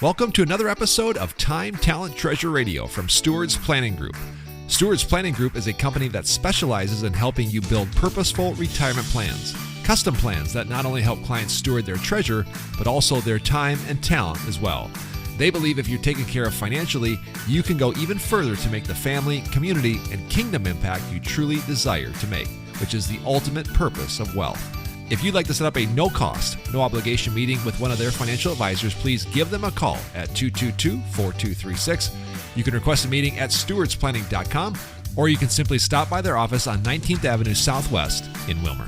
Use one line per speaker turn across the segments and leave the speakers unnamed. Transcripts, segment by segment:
Welcome to another episode of Time, Talent, Treasure Radio from Stewards Planning Group. Stewards Planning Group is a company that specializes in helping you build purposeful retirement plans, custom plans that not only help clients steward their treasure, but also their time and talent as well. They believe if you're taken care of financially, you can go even further to make the family, community, and kingdom impact you truly desire to make, which is the ultimate purpose of wealth. If you'd like to set up a no-cost, no-obligation meeting with one of their financial advisors, please give them a call at 222-4236. You can request a meeting at stewardsplanning.com, or you can simply stop by their office on 19th Avenue Southwest in Wilmer.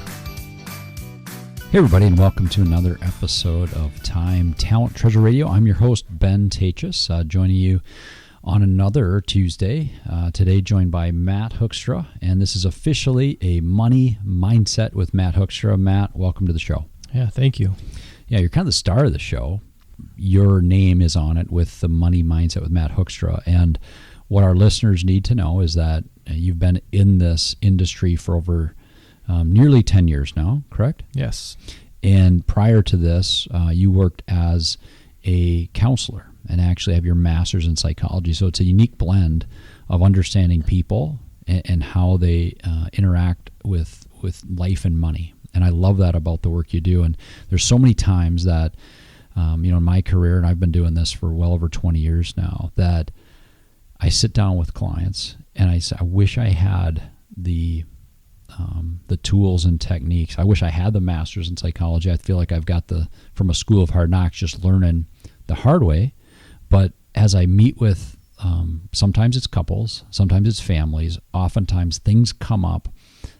Hey everybody, and welcome to another episode of Time, Talent, Treasure Radio. I'm your host, Ben Tachis, joining you on another Tuesday. Today joined by Matt Hoekstra, and this is officially a money mindset with Matt Hoekstra. Matt, welcome to the show.
Yeah, thank you.
Yeah, you're kind of the star of the show. Your name is on it with the money mindset with Matt Hoekstra. And what our listeners need to know is that you've been in this industry for over nearly 10 years now, correct?
Yes.
And prior to this, you worked as a counselor and actually have your master's in psychology. So it's a unique blend of understanding people and how they interact with life and money. And I love that about the work you do. And there's so many times that, in my career, and I've been doing this for well over 20 years now, that I sit down with clients and I say, I wish I had the tools and techniques. I wish I had the master's in psychology. I feel like I've got from a school of hard knocks, just learning the hard way. But as I meet with, sometimes it's couples, sometimes it's families, oftentimes things come up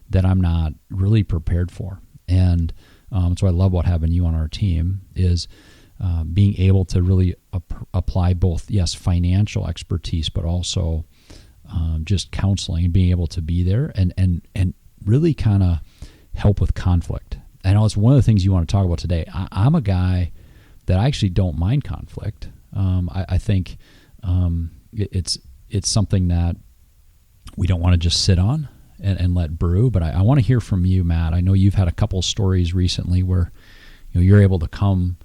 that I'm not really prepared for. And so I love what having you on our team is being able to really apply both, yes, financial expertise, but also just counseling and being able to be there and really kind of help with conflict. I know it's one of the things you want to talk about today. I'm a guy that I actually don't mind conflict. I think it's something that we don't want to just sit on and let brew. But I want to hear from you, Matt. I know you've had a couple stories recently where you're able to come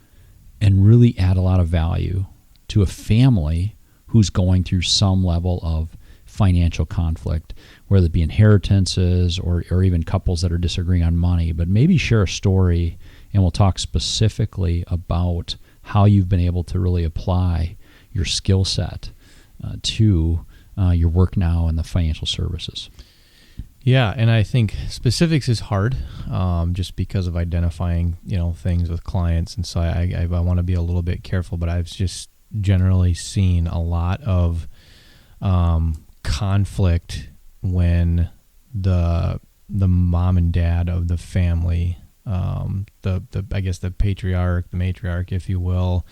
and really add a lot of value to a family who's going through some level of financial conflict, whether it be inheritances or even couples that are disagreeing on money. But maybe share a story, and we'll talk specifically about how you've been able to really apply your skill set to your work now in the financial services.
Yeah, and I think specifics is hard just because of identifying, things with clients. And so I want to be a little bit careful, but I've just generally seen a lot of conflict when the mom and dad of the family, the patriarch, the matriarch, if you will,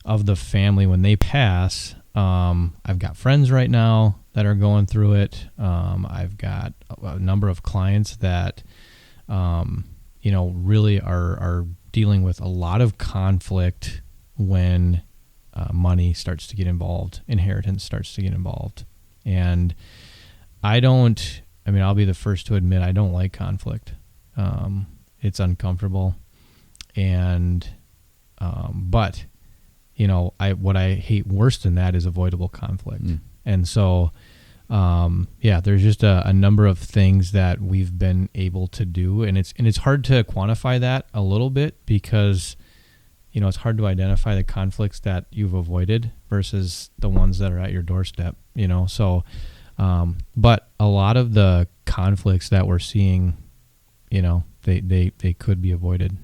of the family, when they pass. I've got friends right now that are going through it. I've got a number of clients that, really are dealing with a lot of conflict when money starts to get involved, inheritance starts to get involved. And I'll be the first to admit I don't like conflict. It's uncomfortable. And, but, what I hate worse than that is avoidable conflict. And so, there's just a number of things that we've been able to do. And it's hard to quantify that a little bit because, it's hard to identify the conflicts that you've avoided versus the ones that are at your doorstep, so, but a lot of the conflicts that we're seeing, they could be avoided.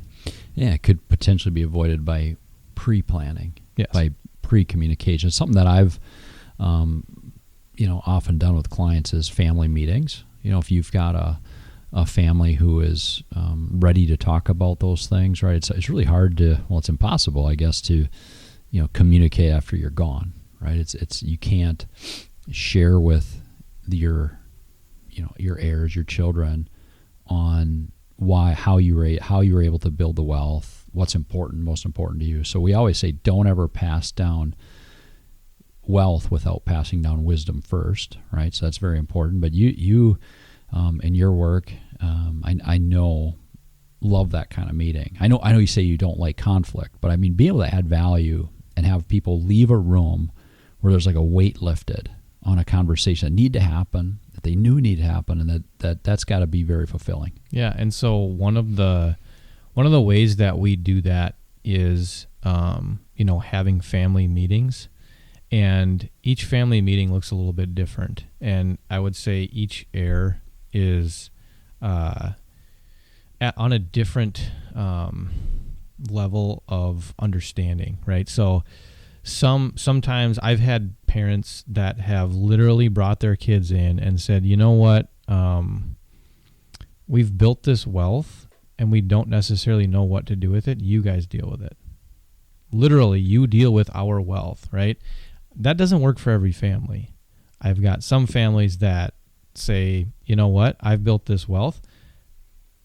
Yeah, it could potentially be avoided by pre-planning, yes, by pre-communication. It's something that I've, often done with clients is family meetings. If you've got a family who is ready to talk about those things, right? It's really hard it's impossible, I guess, to, communicate after you're gone, right? It's you can't share with your heirs, your children, on how you were able to build the wealth, what's most important to you. So we always say, don't ever pass down wealth without passing down wisdom first, right? So that's very important. But you in your work, I know, love that kind of meeting. I know you say you don't like conflict, but being able to add value and have people leave a room where there's like a weight lifted on a conversation that need to happen, that they knew needed to happen, and that's got to be very fulfilling.
Yeah, and so one of the ways that we do that is having family meetings, and each family meeting looks a little bit different, and I would say each heir is on a different level of understanding, right? So sometimes I've had parents that have literally brought their kids in and said, you know what, we've built this wealth and we don't necessarily know what to do with it. You guys deal with it. Literally, you deal with our wealth, right? That doesn't work for every family. I've got some families that say, you know what, I've built this wealth.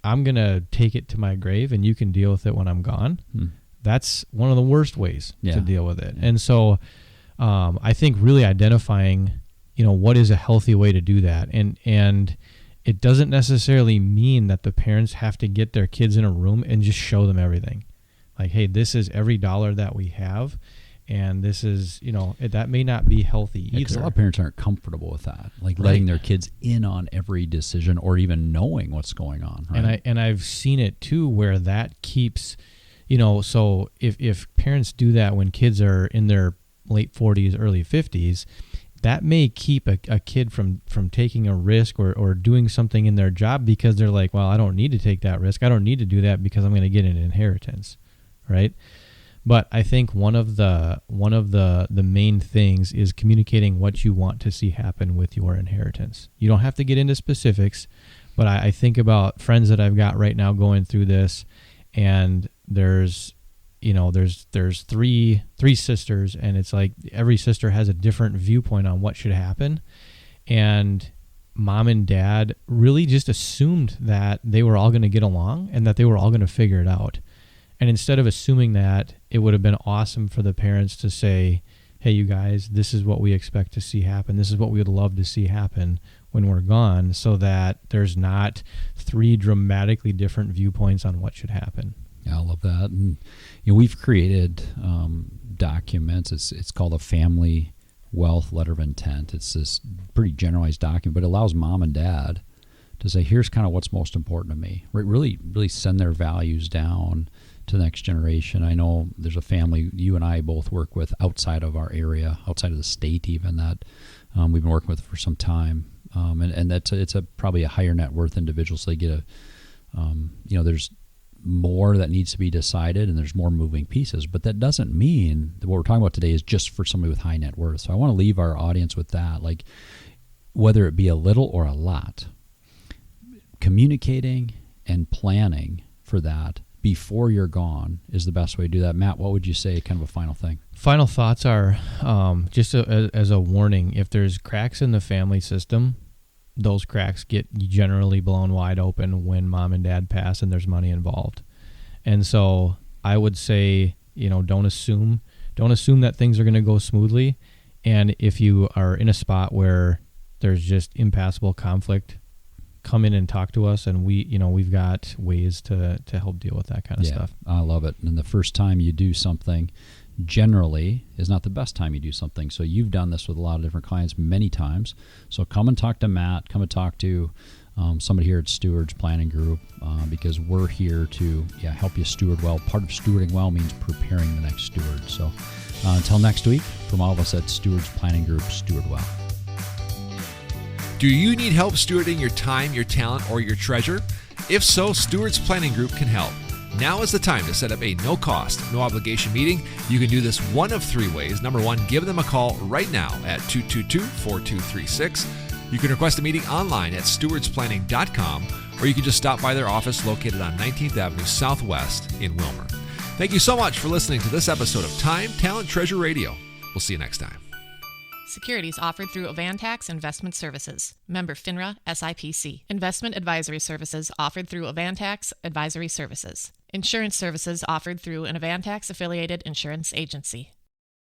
I'm going to take it to my grave and you can deal with it when I'm gone. That's one of the worst ways to deal with it. And so I think really identifying, what is a healthy way to do that. And it doesn't necessarily mean that the parents have to get their kids in a room and just show them everything. Like, hey, this is every dollar that we have. And this is, that may not be healthy either.
Because a lot of parents aren't comfortable with that, like letting their kids in on every decision or even knowing what's going on. Right?
And I've seen it too, where that keeps, so if parents do that when kids are in their late 40s, early 50s, that may keep a kid from taking a risk or doing something in their job because they're like, well, I don't need to take that risk. I don't need to do that because I'm going to get an inheritance, right? But I think one of the main things is communicating what you want to see happen with your inheritance. You don't have to get into specifics, but I think about friends that I've got right now going through this, and there's three sisters, and it's like every sister has a different viewpoint on what should happen, and mom and dad really just assumed that they were all going to get along and that they were all going to figure it out. And instead of assuming that, it would have been awesome for the parents to say, hey, you guys, this is what we expect to see happen. This is what we would love to see happen when we're gone, so that there's not three dramatically different viewpoints on what should happen.
Yeah, I love that. And we've created documents. It's called a family wealth letter of intent. It's this pretty generalized document, but it allows mom and dad to say, here's kind of what's most important to me. Really send their values down to the next generation. I know there's a family you and I both work with outside of our area, outside of the state even, that we've been working with for some time. And it's probably a higher net worth individual, so they get there's more that needs to be decided and there's more moving pieces. But that doesn't mean that what we're talking about today is just for somebody with high net worth. So I want to leave our audience with that. Like, whether it be a little or a lot, communicating and planning for that before you're gone is the best way to do that. Matt, what would you say, kind of a final thing?
Final thoughts are just as a warning, if there's cracks in the family system, those cracks get generally blown wide open when mom and dad pass and there's money involved. And so I would say, don't assume that things are going to go smoothly. And if you are in a spot where there's just impassable conflict, come in and talk to us, and we've got ways to help deal with that kind of stuff.
I love it. And the first time you do something generally is not the best time you do something. So you've done this with a lot of different clients many times. So come and talk to Matt, come and talk to somebody here at Stewards Planning Group, because we're here to help you steward well. Part of stewarding well means preparing the next steward. So until next week, from all of us at Stewards Planning Group, steward well.
Do you need help stewarding your time, your talent, or your treasure? If so, Stewards Planning Group can help. Now is the time to set up a no-cost, no-obligation meeting. You can do this one of three ways. Number one, give them a call right now at 222-4236. You can request a meeting online at stewardsplanning.com, or you can just stop by their office located on 19th Avenue Southwest in Wilmer. Thank you so much for listening to this episode of Time, Talent, Treasure Radio. We'll see you next time.
Securities offered through Avantax Investment Services. Member FINRA SIPC. Investment advisory services offered through Avantax Advisory Services. Insurance services offered through an Avantax affiliated insurance agency.